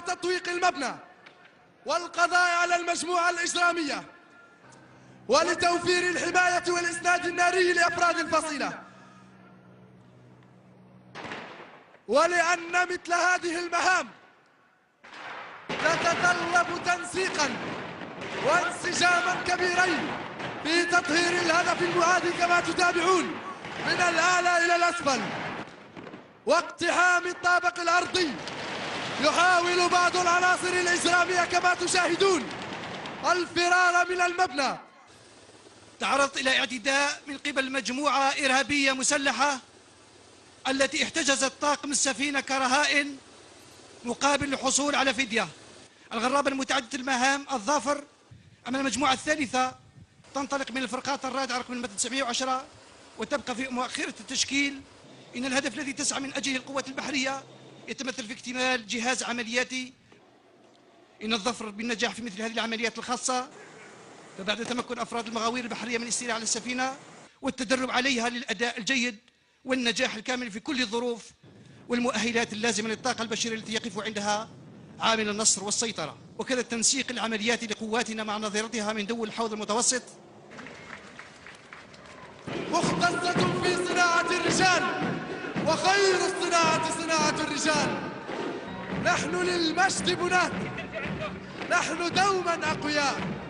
وتطويق المبنى والقضاء على المجموعة الإجرامية ولتوفير الحماية والإسناد الناري لأفراد الفصيلة. ولأن مثل هذه المهام تتطلب تنسيقا وانسجاما كبيرين في تطهير الهدف المعادي كما تتابعون من الأعلى إلى الأسفل واقتحام الطابق الأرضي. يحاول بعض العناصر الإجرامية كما تشاهدون الفرار من المبنى. تعرضت إلى اعتداء من قبل مجموعة إرهابية مسلحة التي احتجزت طاقم السفينة كرهائن مقابل الحصول على فدية. الغرابة المتعددة المهام الظافر. أما المجموعة الثالثة تنطلق من الفرقات الرادعة رقم 910 وتبقى في مؤخرة التشكيل. إن الهدف الذي تسعى من أجله القوات البحرية يتمثل في اكتمال جهاز عملياتي. إن الظفر بالنجاح في مثل هذه العمليات الخاصة فبعد تمكن أفراد المغاوير البحرية من الاستيلاء على السفينة والتدرب عليها للأداء الجيد والنجاح الكامل في كل الظروف والمؤهلات اللازمة للطاقة البشرية التي يقف عندها عامل النصر والسيطرة. وكذا التنسيق العملياتي لقواتنا مع نظيرتها من دول الحوض المتوسط مختصة في صناعة الرجال، وخير الصناعة صناعة الرجال. نحن للمجد بنات، نحن دوما أقوياء.